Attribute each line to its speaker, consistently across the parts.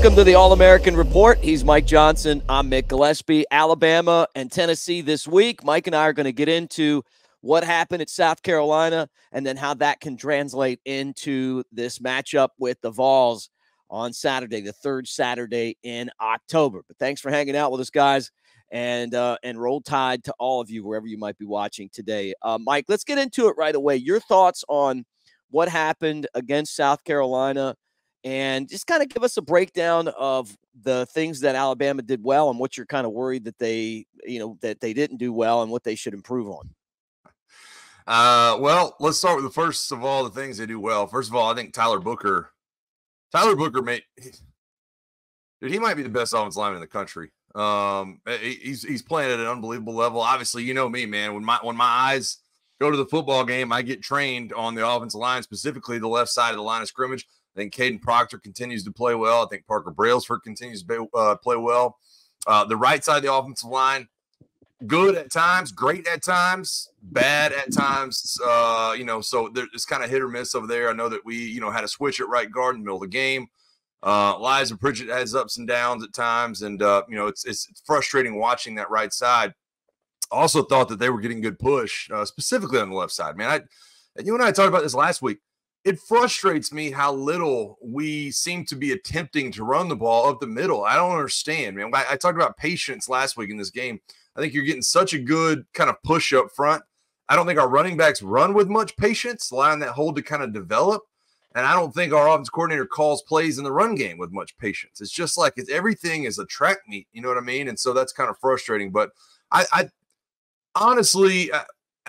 Speaker 1: Welcome to the All-American Report. He's Mike Johnson. I'm Mick Gillispie. Alabama and Tennessee this week. Mike and I are going to get into what happened at South Carolina and then how that can translate into this matchup with the Vols on Saturday, the third Saturday in October. But thanks for hanging out with us, guys, and roll tide to all of you wherever you might be watching today. Mike, let's get into it right away. Your thoughts on what happened against South Carolina, and just kind of give us a breakdown of the things that Alabama did well and what you're kind of worried that they didn't do well and what they should improve on.
Speaker 2: Well, let's start with the first of all the things they do well. First of all, I think Tyler Booker he might be the best offensive lineman in the country. He's playing at an unbelievable level. Obviously, you know me, man. When my eyes go to the football game, I get trained on the offensive line, specifically the left side of the line of scrimmage. I think Caden Proctor continues to play well. I think Parker Brailsford continues to play well. The right side of the offensive line, good at times, great at times, bad at times. So it's kind of hit or miss over there. I know that we, had a switch at right guard in the middle of the game. Liza Pritchett has ups and downs at times, and it's frustrating watching that right side. I also thought that they were getting good push, specifically on the left side. Man, you and I talked about this last week. It frustrates me how little we seem to be attempting to run the ball up the middle. I don't understand, man. I talked about patience last week in this game. I think you're getting such a good kind of push up front. I don't think our running backs run with much patience, allowing that hold to kind of develop. And I don't think our offense coordinator calls plays in the run game with much patience. It's just like everything is a track meet, you know what I mean? And so that's kind of frustrating. But I honestly,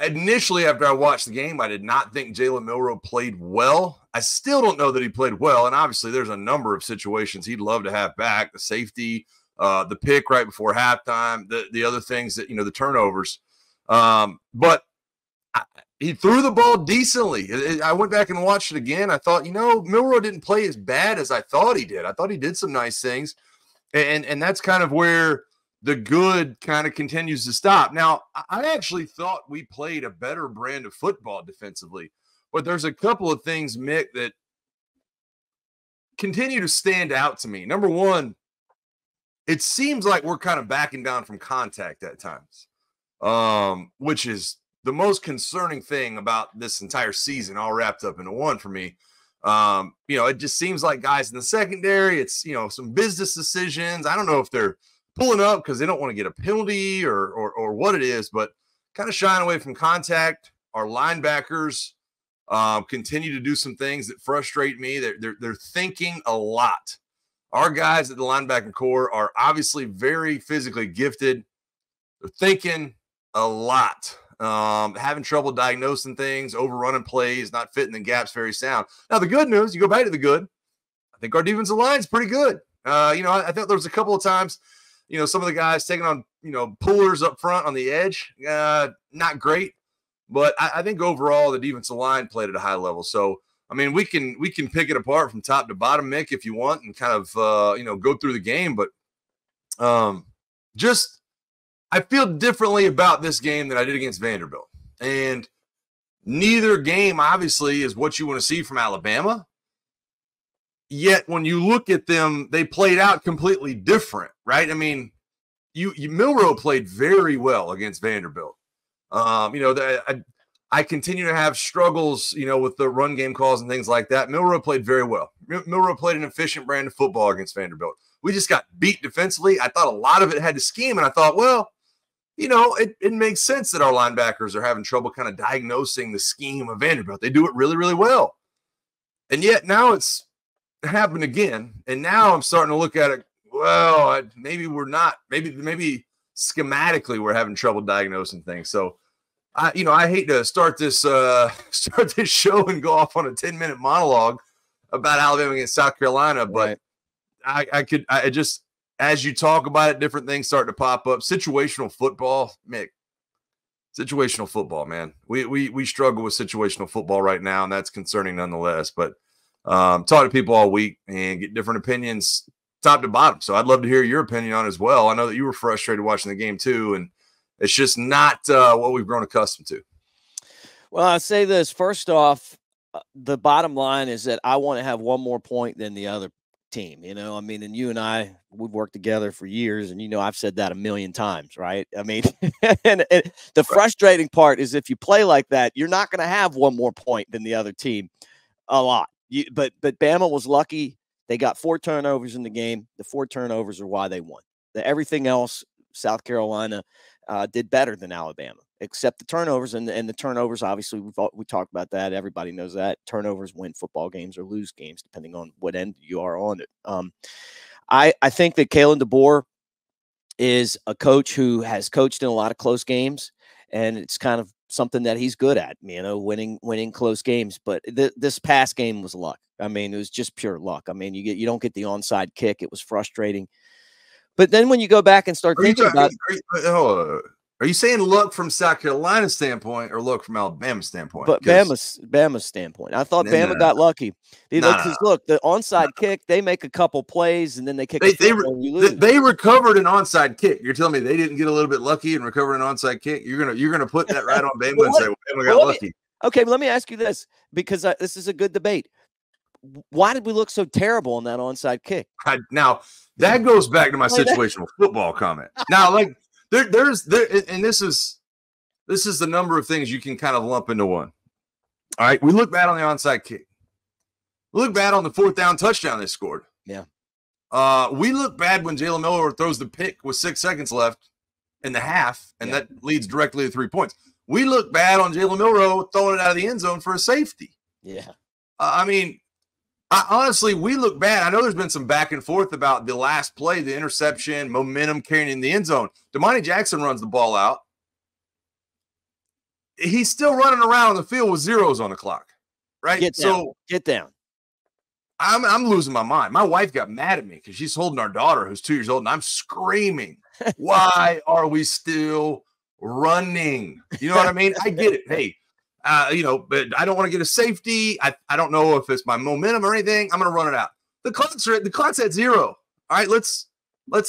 Speaker 2: initially after I watched the game, I did not think Jalen Milroe played well. I still don't know that he played well. And obviously there's a number of situations he'd love to have back, the safety, the pick right before halftime, the other things that, the turnovers. But he threw the ball decently. I went back and watched it again. I thought, Milroe didn't play as bad as I thought he did. I thought he did some nice things. And that's kind of where the good kind of continues to stop. Now, I actually thought we played a better brand of football defensively. But there's a couple of things, Mick, that continue to stand out to me. Number one, it seems like we're kind of backing down from contact at times, which is the most concerning thing about this entire season, all wrapped up into one for me. It just seems like guys in the secondary, it's, some business decisions. I don't know if they're pulling up because they don't want to get a penalty or what it is, but kind of shying away from contact. Our linebackers continue to do some things that frustrate me. They're thinking a lot. Our guys at the linebacking core are obviously very physically gifted. They're thinking a lot, having trouble diagnosing things, overrunning plays, not fitting the gaps very sound. Now, the good news, you go back to the good. I think our defensive line is pretty good. I think there was a couple of times, some of the guys taking on, pullers up front on the edge, not great. But I think overall the defensive line played at a high level. So, I mean, we can pick it apart from top to bottom, Mick, if you want, and kind of, go through the game. But I feel differently about this game than I did against Vanderbilt. And neither game, obviously, is what you want to see from Alabama. Yet, when you look at them, they played out completely different, right? I mean, Milroe played very well against Vanderbilt. I continue to have struggles, with the run game calls and things like that. Milroe played very well. Milroe played an efficient brand of football against Vanderbilt. We just got beat defensively. I thought a lot of it had to scheme, and I thought, well, it makes sense that our linebackers are having trouble kind of diagnosing the scheme of Vanderbilt. They do it really, really well. And yet now it's happened again, and now I'm starting to look at it, well, maybe we're not. Maybe schematically we're having trouble diagnosing things. So, I hate to start this show and go off on a 10-minute monologue about Alabama against South Carolina, but right. I just, as you talk about it, different things start to pop up. Situational football, Mick. Situational football, man. We struggle with situational football right now, and that's concerning nonetheless. But talk to people all week and get different opinions top to bottom. So I'd love to hear your opinion on it as well. I know that you were frustrated watching the game too, and it's just not what we've grown accustomed to.
Speaker 1: Well, I'll say this. First off, the bottom line is that I want to have one more point than the other team, you know. I mean, and you and I, we've worked together for years, and you know, I've said that a million times, right? I mean, and the frustrating part is if you play like that, you're not going to have one more point than the other team a lot. But Bama was lucky. They got 4 turnovers in the game. The 4 turnovers are why they won. Everything else, South Carolina did better than Alabama, except the turnovers. And the turnovers, obviously, we talked about that. Everybody knows that. Turnovers win football games or lose games, depending on what end you are on it. I think that Kalen DeBoer is a coach who has coached in a lot of close games, and it's kind of something that he's good at, you know, winning close games. But this past game was luck. I mean, it was just pure luck. I mean, you don't get the onside kick. It was frustrating. But then when you go back and start thinking about,
Speaker 2: are you saying luck from South Carolina standpoint or luck from Alabama standpoint?
Speaker 1: But Bama's standpoint, I thought Bama got lucky. Look, the onside kick, they make a couple plays and then they kick.
Speaker 2: They recovered an onside kick. You're telling me they didn't get a little bit lucky and recover an onside kick? You're gonna put that right on Bama and say Bama got lucky.
Speaker 1: Okay, let me ask you this, because this is a good debate. Why did we look so terrible on that onside kick?
Speaker 2: Now that goes back to my situational football comment. Now, like and this is the number of things you can kind of lump into one. All right, we look bad on the onside kick. We look bad on the 4th down touchdown they scored.
Speaker 1: Yeah.
Speaker 2: We look bad when Jalen Miller throws the pick with 6 seconds left in the half, and that leads directly to 3 points. We look bad on Jalen Milroe throwing it out of the end zone for a safety.
Speaker 1: Yeah.
Speaker 2: I mean, honestly, we look bad. I know there's been some back and forth about the last play, the interception, momentum carrying in the end zone. Damani Jackson runs the ball out. He's still running around on the field with zeros on the clock, right?
Speaker 1: Get down.
Speaker 2: I'm losing my mind. My wife got mad at me because she's holding our daughter who's 2 years old, and I'm screaming, why are we still running? You know what I mean? I get it. Hey, but I don't want to get a safety. I don't know if it's my momentum or anything. I'm going to run it out. The clock's at 0. All right, let's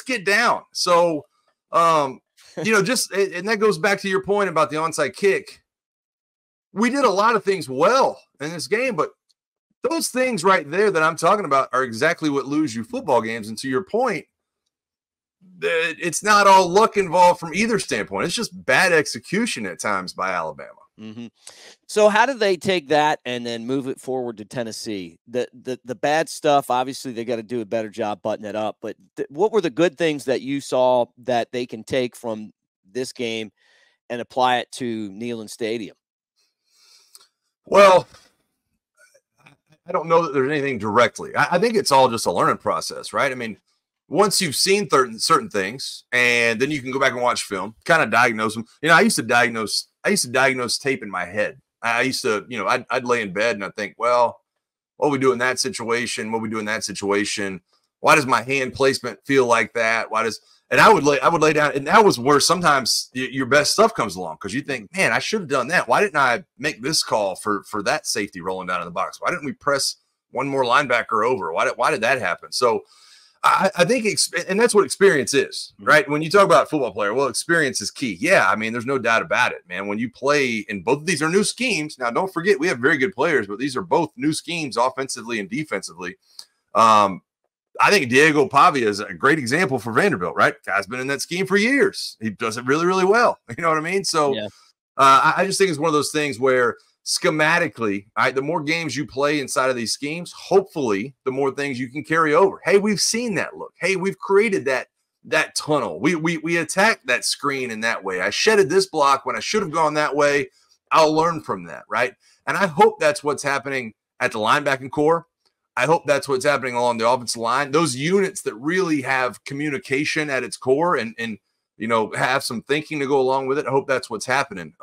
Speaker 2: get down. So, and that goes back to your point about the onside kick. We did a lot of things well in this game, but those things right there that I'm talking about are exactly what lose you football games. And to your point, it's not all luck involved from either standpoint. It's just bad execution at times by Alabama.
Speaker 1: Mm-hmm. So how do they take that and then move it forward to Tennessee? The bad stuff, obviously, they got to do a better job buttoning it up. But what were the good things that you saw that they can take from this game and apply it to Neyland Stadium?
Speaker 2: Well, I don't know that there's anything directly. I think it's all just a learning process, right? I mean, once you've seen certain things, and then you can go back and watch film, kind of diagnose them. You know, I used to diagnose tape in my head. I used to, I'd lay in bed and I'd think, well, what we do in that situation? What we do in that situation? Why does my hand placement feel like that? And I would lay down, and that was where sometimes your best stuff comes along, because you think, man, I should have done that. Why didn't I make this call for that safety rolling down in the box? Why didn't we press one more linebacker over? Why did that happen? So I think, and that's what experience is, right? When you talk about a football player, well, experience is key. Yeah, I mean, there's no doubt about it, man. When you play, and both of these are new schemes. Now, don't forget, we have very good players, but these are both new schemes offensively and defensively. I think Diego Pavia is a great example for Vanderbilt, right? Guy's been in that scheme for years. He does it really, really well. You know what I mean? So I just think it's one of those things where schematically, right, the more games you play inside of these schemes, hopefully the more things you can carry over. Hey, we've seen that look. Hey, we've created that tunnel. We attacked that screen in that way. I shedded this block when I should have gone that way. I'll learn from that, right? And I hope that's what's happening at the linebacking core. I hope that's what's happening along the offensive line. Those units that really have communication at its core and have some thinking to go along with it. I hope that's what's happening.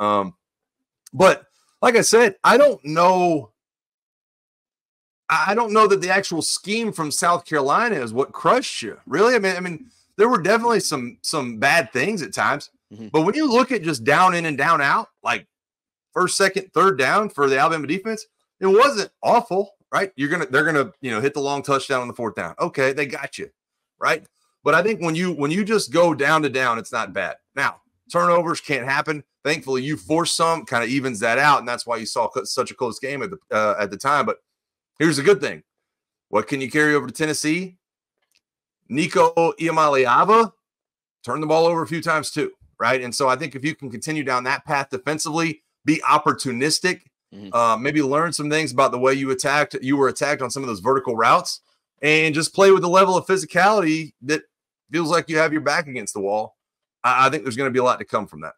Speaker 2: But like I said, I don't know that the actual scheme from South Carolina is what crushed you. Really? I mean, there were definitely some bad things at times. Mm-hmm. But when you look at just down in and down out, like first, second, third down for the Alabama defense, it wasn't awful. Right? They're gonna hit the long touchdown on the 4th down. Okay, they got you, right? But I think when you just go down to down, it's not bad. Now, turnovers can't happen. Thankfully, you force some, kind of evens that out, and that's why you saw such a close game at the time. But here's the good thing: What can you carry over to Tennessee? Nico Iamaleava turned the ball over a few times too, right? And so I think if you can continue down that path defensively, be opportunistic, maybe learn some things about the way you were attacked on some of those vertical routes, and just play with the level of physicality that feels like you have your back against the wall. I think there's going to be a lot to come from that.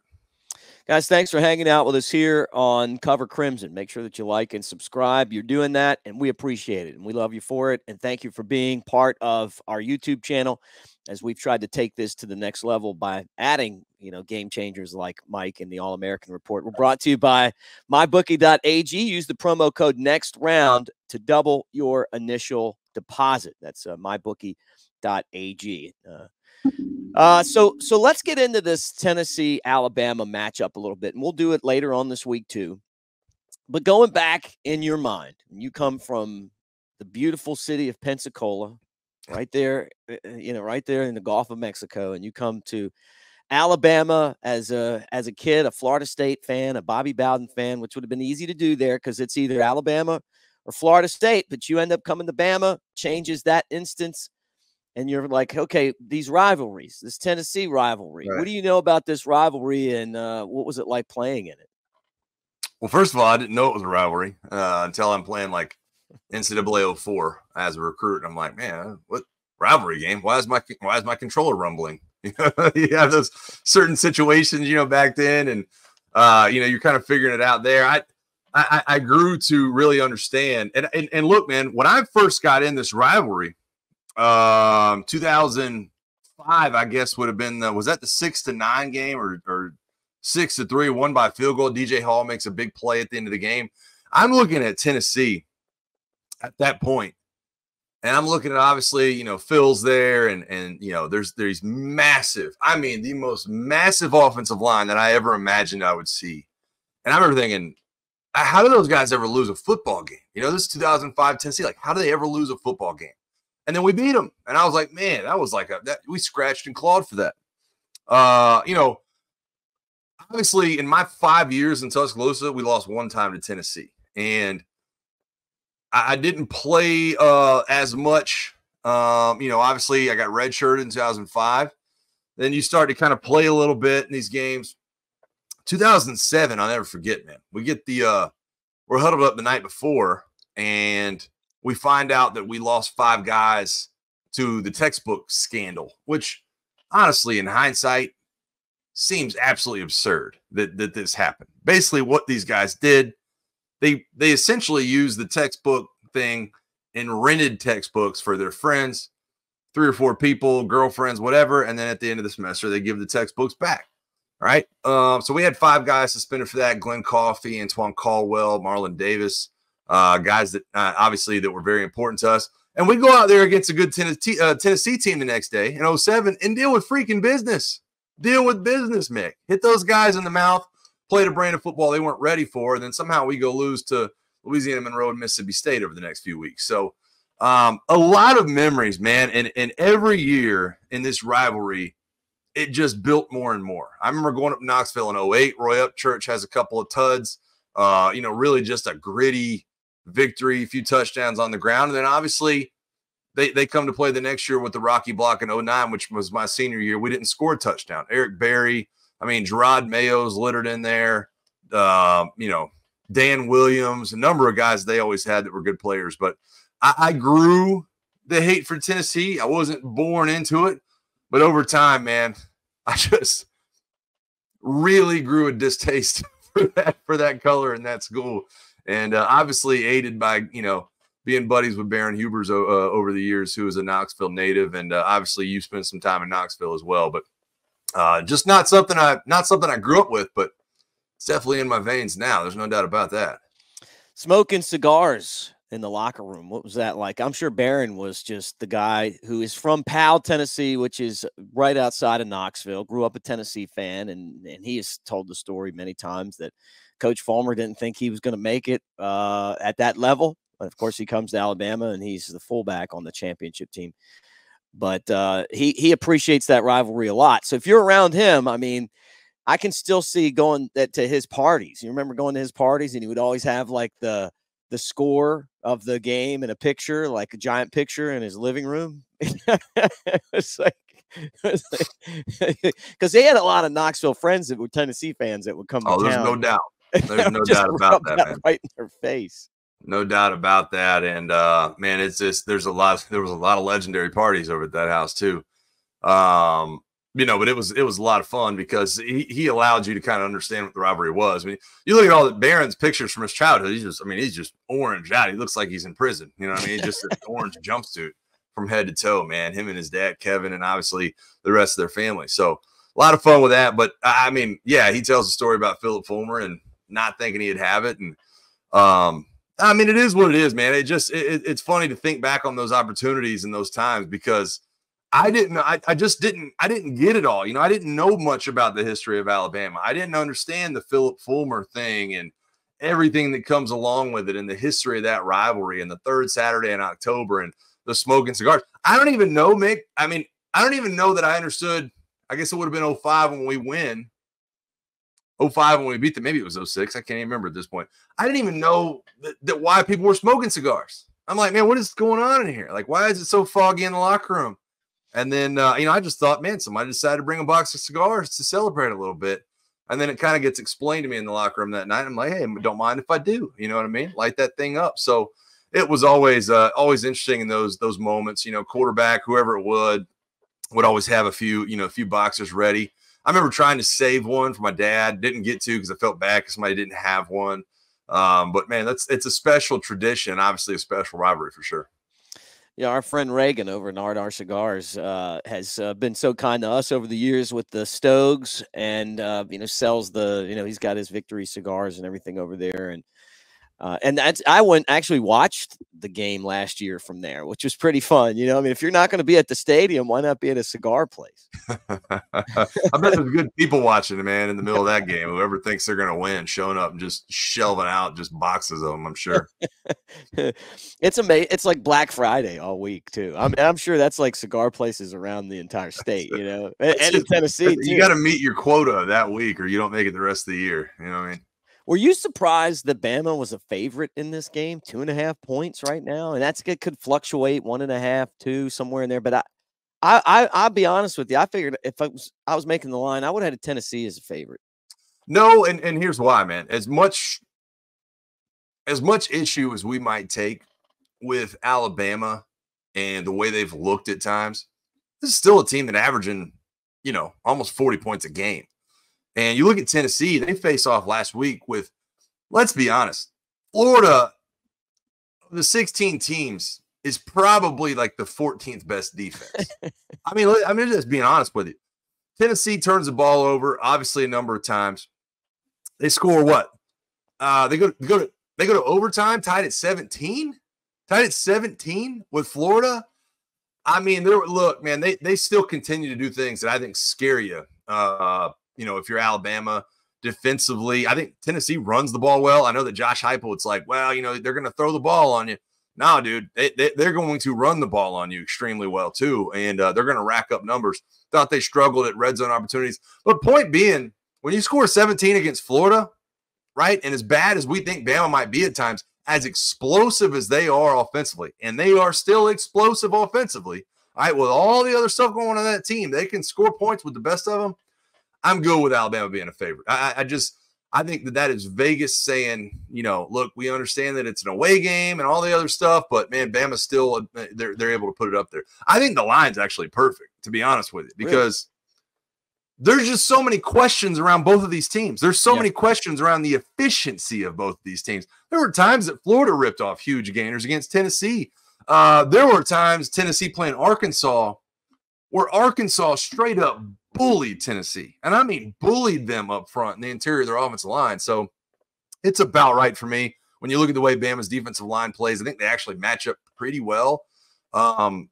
Speaker 1: Guys, thanks for hanging out with us here on Cover Crimson. Make sure that you like and subscribe. You're doing that, and we appreciate it, and we love you for it. And thank you for being part of our YouTube channel as we've tried to take this to the next level by adding, game changers like Mike and the All-American Report. We're brought to you by mybookie.ag. Use the promo code NEXTROUND to double your initial deposit. That's mybookie.ag. So let's get into this Tennessee-Alabama matchup a little bit, and we'll do it later on this week too. But going back in your mind, you come from the beautiful city of Pensacola, right there, right there in the Gulf of Mexico, and you come to Alabama as a kid, a Florida State fan, a Bobby Bowden fan, which would have been easy to do there because it's either Alabama or Florida State, but you end up coming to Bama, changes that instance. And you're like, okay, these rivalries, this Tennessee rivalry. Right. What do you know about this rivalry, and what was it like playing in it?
Speaker 2: Well, first of all, I didn't know it was a rivalry until I'm playing like NCAA 04 as a recruit. I'm like, man, what rivalry game? Why is my controller rumbling? You have those certain situations, back then, and you're kind of figuring it out there. I grew to really understand, and look, man, when I first got in this rivalry. 2005, I guess, would have been was that the 6-9 game or 6-3, won by field goal? DJ Hall makes a big play at the end of the game. I'm looking at Tennessee at that point, and I'm looking at obviously, Phil's there, and there's massive. I mean, the most massive offensive line that I ever imagined I would see. And I remember thinking, how do those guys ever lose a football game? This is 2005 Tennessee. Like, how do they ever lose a football game? And then we beat them. And I was like, man, that was like we scratched and clawed for that. Obviously in my 5 years in Tuscaloosa, we lost one time to Tennessee. And I didn't play as much. Obviously I got redshirted in 2005. Then you start to kind of play a little bit in these games. 2007, I'll never forget, man. We get we're huddled up the night before, and we find out that we lost 5 guys to the textbook scandal, which honestly, in hindsight, seems absolutely absurd that this happened. Basically, what these guys did, they essentially used the textbook thing and rented textbooks for their friends, 3 or 4 people, girlfriends, whatever, and then at the end of the semester, they give the textbooks back. All right. So we had 5 guys suspended for that: Glenn Coffey, Antoine Caldwell, Marlon Davis. Guys that obviously that were very important to us. And we go out there against a good Tennessee team the next day in 07 and deal with freaking business. Deal with business, Mick. Hit those guys in the mouth, played a brand of football they weren't ready for, and then somehow we go lose to Louisiana Monroe and Mississippi State over the next few weeks. So a lot of memories, man. And every year in this rivalry, it just built more and more. I remember going up to Knoxville in 08. Roy Upchurch has a couple of tuds, really just a gritty victory, a few touchdowns on the ground. And then obviously they come to play the next year with the Rocky Block in 09, which was my senior year. We didn't score a touchdown. Eric Berry, Gerard Mayo's littered in there. Dan Williams, a number of guys they always had that were good players. But I grew the hate for Tennessee. I wasn't born into it, but over time, man, I just really grew a distaste for that color and that school. And obviously aided by, being buddies with Baron Hubers over the years, who is a Knoxville native. And obviously you spent some time in Knoxville as well. But just not something I grew up with, but it's definitely in my veins now. There's no doubt about that.
Speaker 1: Smoking cigars in the locker room. What was that like? I'm sure Baron was just the guy who is from Powell, Tennessee, which is right outside of Knoxville, grew up a Tennessee fan. And he has told the story many times that Coach Fulmer didn't think he was going to make it at that level. But of course, he comes to Alabama and he's the fullback on the championship team. But he appreciates that rivalry a lot. So if you're around him, I can still see going to his parties. You remember going to his parties, and he would always have like the the score of the game in a picture, like a giant picture in his living room. It's like, because they had a lot of Knoxville friends that were Tennessee fans that would come to
Speaker 2: Oh, there's no
Speaker 1: town.
Speaker 2: doubt. There's no
Speaker 1: Just
Speaker 2: doubt about
Speaker 1: rub
Speaker 2: that, man.
Speaker 1: right in their face.
Speaker 2: No doubt about that. And man, it's just there was a lot of legendary parties over at that house too. But it was a lot of fun because he allowed you to kind of understand what the rivalry was. I mean, you look at all the Barron's pictures from his childhood. He's just orange out. He looks like he's in prison. You know what I mean? He's just an orange jumpsuit from head to toe, man. Him and his dad, Kevin, and obviously the rest of their family. So a lot of fun with that. But I mean, yeah, he tells a story about Philip Fulmer and not thinking he'd have it. And I mean, it is what it is, man. It's funny to think back on those opportunities and those times because I didn't get it all. You know, I didn't know much about the history of Alabama. I didn't understand the Philip Fulmer thing and everything that comes along with it and the history of that rivalry and the third Saturday in October and the smoking cigars. I don't even know, Mick. I mean, I don't even know that I understood. I guess it would have been 05 when we win. 05 when we beat them. Maybe it was 06. I can't even remember at this point. I didn't even know that why people were smoking cigars. I'm like, man, what is going on in here? Like, why is it so foggy in the locker room? And then, I just thought, man, somebody decided to bring a box of cigars to celebrate a little bit. And then it kind of gets explained to me in the locker room that night. I'm like, hey, don't mind if I do. You know what I mean? Light that thing up. So it was always interesting in those moments. You know, quarterback, whoever it would always have a few boxers ready. I remember trying to save one for my dad. Didn't get to because I felt bad because somebody didn't have one. But man, it's a special tradition, obviously a special rivalry for sure.
Speaker 1: Yeah, our friend Reagan over in Ardar Cigars has been so kind to us over the years with the Stogs, and sells he's got his Victory cigars and everything over there, and I actually watched the game last year from there, which was pretty fun. You know, I mean, if you're not going to be at the stadium, why not be at a cigar place?
Speaker 2: I bet there's good people watching it, man, in the middle of that game. Whoever thinks they're going to win, showing up and just shelving out just boxes of them, I'm sure.
Speaker 1: It's amazing. It's like Black Friday all week too. I'm sure that's like cigar places around the entire state, you know, and in Tennessee too.
Speaker 2: You got to meet your quota that week or you don't make it the rest of the year. You know what I mean?
Speaker 1: Were you surprised that Bama was a favorite in this game? 2.5 points right now, and it could fluctuate 1.5, 2, somewhere in there. But I'll be honest with you. I figured if I was making the line, I would have had Tennessee as a favorite.
Speaker 2: No, and here's why, man. As much issue as we might take with Alabama and the way they've looked at times, this is still a team that averaging, almost 40 points a game. And you look at Tennessee, they face off last week with, let's be honest, Florida, the 16 teams, is probably like the 14th best defense. I mean, just being honest with you. Tennessee turns the ball over, obviously, a number of times. They score what? They go to overtime, tied at 17? Tied at 17 with Florida? I mean, look, man, they still continue to do things that I think scare you. If you're Alabama defensively, I think Tennessee runs the ball well. I know that Josh Heupel, it's like, well, they're going to throw the ball on you. No, dude, they're going to run the ball on you extremely well too, and they're going to rack up numbers. Thought they struggled at red zone opportunities. But point being, when you score 17 against Florida, right, and as bad as we think Bama might be at times, as explosive as they are offensively, and they are still explosive offensively, all right, with all the other stuff going on that team, they can score points with the best of them. I'm good with Alabama being a favorite. I think that is Vegas saying, look, we understand that it's an away game and all the other stuff, but man, Bama's still they're able to put it up there. I think the line's actually perfect, to be honest with you, because there's just so many questions around both of these teams. There's so many questions around the efficiency of both of these teams. There were times that Florida ripped off huge gainers against Tennessee. There were times Tennessee playing Arkansas where Arkansas straight up bullied Tennessee. And I mean bullied them up front in the interior of their offensive line. So it's about right for me. When you look at the way Bama's defensive line plays, I think they actually match up pretty well. On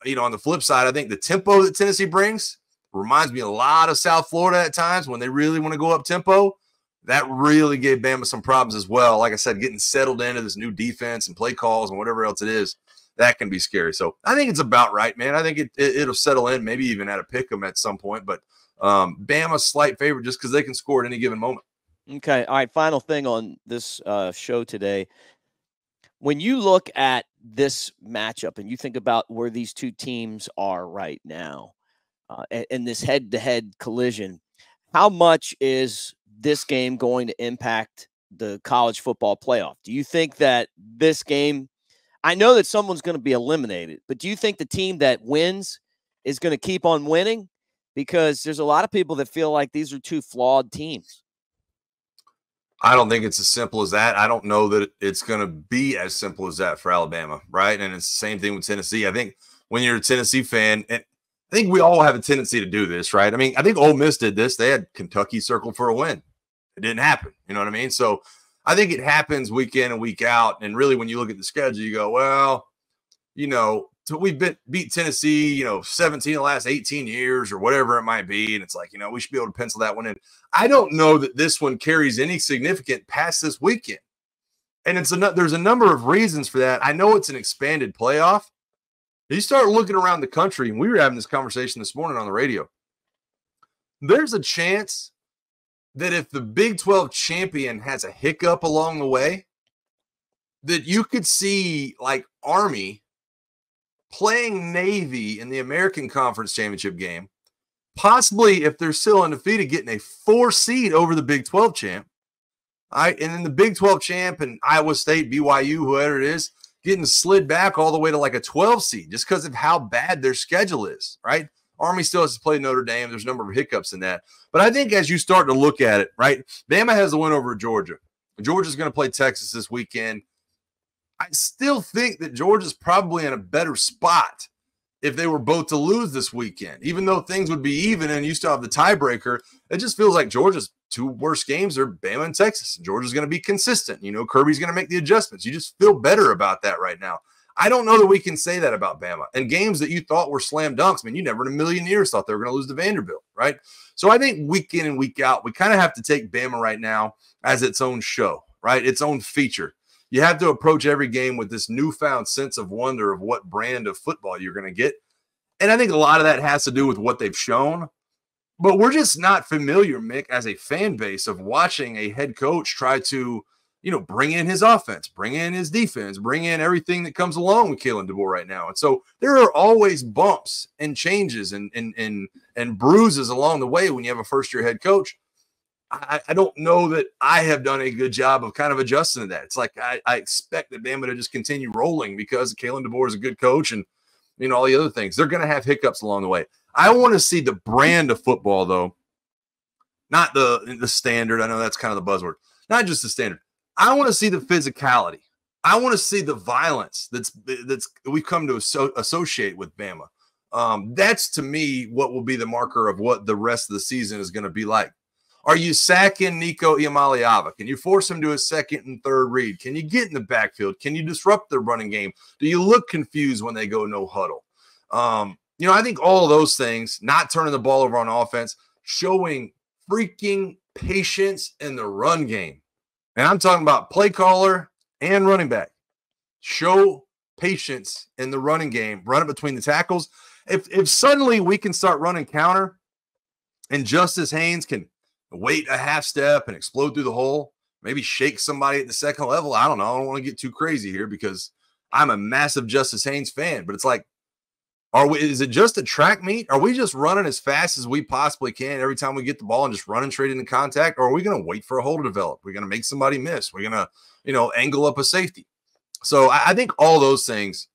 Speaker 2: the flip side, I think the tempo that Tennessee brings reminds me a lot of South Florida at times when they really want to go up tempo. That really gave Bama some problems as well. Like I said, getting settled into this new defense and play calls and whatever else it is, that can be scary. So I think it's about right, man. I think it'll settle in, maybe even at a pick 'em at some point. But Bama's slight favorite just because they can score at any given moment.
Speaker 1: Okay. All right. Final thing on this show today. When you look at this matchup and you think about where these two teams are right now in this head-to-head collision, how much is this game going to impact the college football playoff? Do you think that this game, I know that someone's going to be eliminated, but do you think the team that wins is going to keep on winning? Because there's a lot of people that feel like these are two flawed teams.
Speaker 2: I don't think it's as simple as that. I don't know that it's going to be as simple as that for Alabama, right? And it's the same thing with Tennessee. I think when you're a Tennessee fan, and I think we all have a tendency to do this, right? I mean, I think Ole Miss did this. They had Kentucky circled for a win. It didn't happen. You know what I mean? So I think it happens week in and week out. And really, when you look at the schedule, you go, well, we've beat Tennessee, 17 of the last 18 years or whatever it might be. And it's like, we should be able to pencil that one in. I don't know that this one carries any significant past this weekend. And there's a number of reasons for that. I know it's an expanded playoff. You start looking around the country, and we were having this conversation this morning on the radio. There's a chance that if the Big 12 champion has a hiccup along the way, that you could see like Army playing Navy in the American Conference Championship game, possibly if they're still undefeated, getting a 4 seed over the Big 12 champ. All right, and then the Big 12 champ and Iowa State, BYU, whoever it is, getting slid back all the way to like a 12 seed just because of how bad their schedule is, right? Army still has to play Notre Dame. There's a number of hiccups in that. But I think as you start to look at it, right, Bama has the win over Georgia. Georgia's going to play Texas this weekend. I still think that Georgia's probably in a better spot if they were both to lose this weekend. Even though things would be even and you still have the tiebreaker, it just feels like Georgia's two worst games are Bama and Texas. Georgia's going to be consistent. Kirby's going to make the adjustments. You just feel better about that right now. I don't know that we can say that about Bama. And games that you thought were slam dunks, you never in a million years thought they were going to lose to Vanderbilt, right? So I think week in and week out, we kind of have to take Bama right now as its own show, right? Its own feature. You have to approach every game with this newfound sense of wonder of what brand of football you're going to get. And I think a lot of that has to do with what they've shown. But we're just not familiar, Mick, as a fan base of watching a head coach try to, bring in his offense, bring in his defense, bring in everything that comes along with Kalen DeBoer right now. And so there are always bumps and changes and bruises along the way when you have a first-year head coach. I don't know that I have done a good job of kind of adjusting to that. It's like I expect that Bama to just continue rolling because Kalen DeBoer is a good coach and, all the other things. They're going to have hiccups along the way. I want to see the brand of football, though, not the standard. I know that's kind of the buzzword. Not just the standard. I want to see the physicality. I want to see the violence that's we've come to associate with Bama. That's, to me, what will be the marker of what the rest of the season is going to be like. Are you sacking Nico Iamaleava? Can you force him to a second and third read? Can you get in the backfield? Can you disrupt the running game? Do you look confused when they go no huddle? I think all of those things, not turning the ball over on offense, showing freaking patience in the run game. And I'm talking about play caller and running back. Show patience in the running game. Run it between the tackles. If suddenly we can start running counter and Justice Haynes can wait a half step and explode through the hole, maybe shake somebody at the second level. I don't know. I don't want to get too crazy here because I'm a massive Justice Haynes fan, but it's like, is it just a track meet? Are we just running as fast as we possibly can every time we get the ball and just running straight into contact? Or are we going to wait for a hole to develop? We're going to make somebody miss. We're going to, angle up a safety. So I think all those things,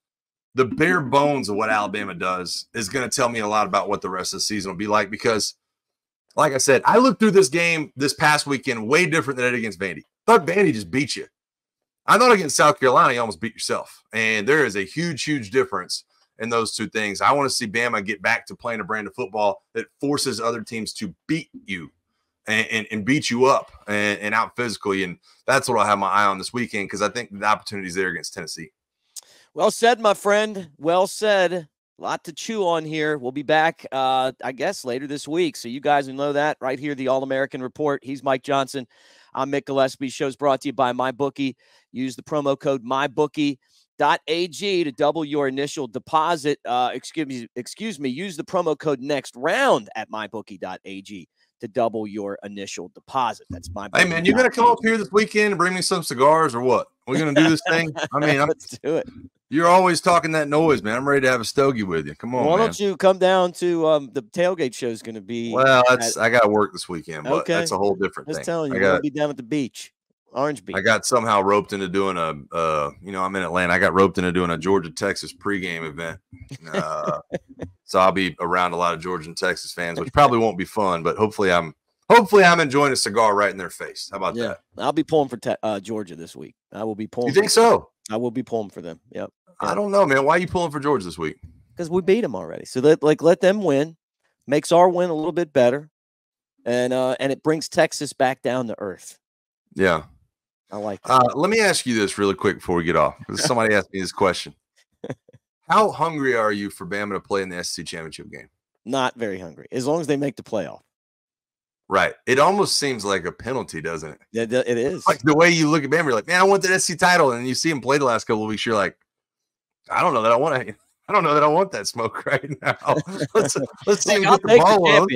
Speaker 2: the bare bones of what Alabama does is going to tell me a lot about what the rest of the season will be like because, like I said, I looked through this game this past weekend way different than it against Vandy. I thought Vandy just beat you. I thought against South Carolina, you almost beat yourself. And there is a huge, huge difference in those two things. I want to see Bama get back to playing a brand of football that forces other teams to beat you and beat you up and out physically. And that's what I'll have my eye on this weekend because I think the opportunity is there against Tennessee.
Speaker 1: Well said, my friend. Well said. A lot to chew on here. We'll be back, I guess, later this week. So you guys will know that right here, the All-American Report. He's Mike Johnson. I'm Mick Gillispie. Show's brought to you by MyBookie. Use the promo code MyBookie.ag to double your initial deposit. Excuse me. Use the promo code next round at MyBookie.ag to double your initial deposit. That's MyBookie.
Speaker 2: Hey, man, you got to come up here this weekend and bring me some cigars or what? We're gonna do this thing. I mean,
Speaker 1: let's do it.
Speaker 2: You're always talking that noise, man. I'm ready to have a stogie with you. Come on,
Speaker 1: Why
Speaker 2: man.
Speaker 1: don't you come down to the tailgate show is going to be.
Speaker 2: Well, I got to work this weekend, but
Speaker 1: okay.
Speaker 2: that's a whole different thing.
Speaker 1: Just telling you, we're going to be down at the beach, Orange Beach.
Speaker 2: I got somehow roped into doing I'm in Atlanta. I got roped into doing a Georgia-Texas pregame event. So I'll be around a lot of Georgia and Texas fans, which probably won't be fun, but hopefully I'm enjoying a cigar right in their face. How about that?
Speaker 1: I'll be pulling for Georgia this week. I will be pulling.
Speaker 2: You think so?
Speaker 1: I will be pulling for them. Yep.
Speaker 2: I don't know, man. Why are you pulling for Georgia this week?
Speaker 1: Because we beat them already. So let them win. Makes our win a little bit better. And it brings Texas back down to earth.
Speaker 2: Yeah.
Speaker 1: I like that.
Speaker 2: Let me ask you this really quick before we get off, because somebody asked me this question. How hungry are you for Bama to play in the SEC championship game?
Speaker 1: Not very hungry, as long as they make the playoff.
Speaker 2: Right. It almost seems like a penalty, doesn't it?
Speaker 1: Yeah, it is.
Speaker 2: Like the way you look at Bama, you're like, man, I want that SEC title. And you see him play the last couple of weeks, you're like, I don't know that I want that smoke right now. Let's see him get the ball on.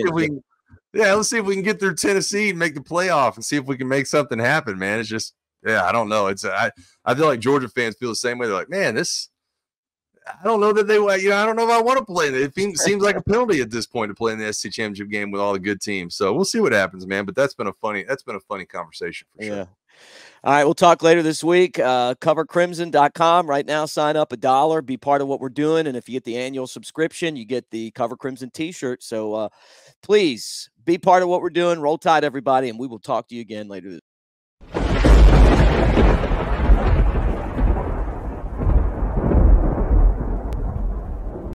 Speaker 2: Let's see if we can get through Tennessee and make the playoff and see if we can make something happen, man. It's just, I don't know. I feel like Georgia fans feel the same way. They're like, man, I don't know that I don't know if I want to play. It seems like a penalty at this point to play in the SEC championship game with all the good teams. So we'll see what happens, man. But that's been a funny conversation for sure.
Speaker 1: Yeah. All right, we'll talk later this week. CoverCrimson.com. Right now, sign up $1, be part of what we're doing. And if you get the annual subscription, you get the Cover Crimson t-shirt. So please be part of what we're doing. Roll Tide, everybody, and we will talk to you again later this week.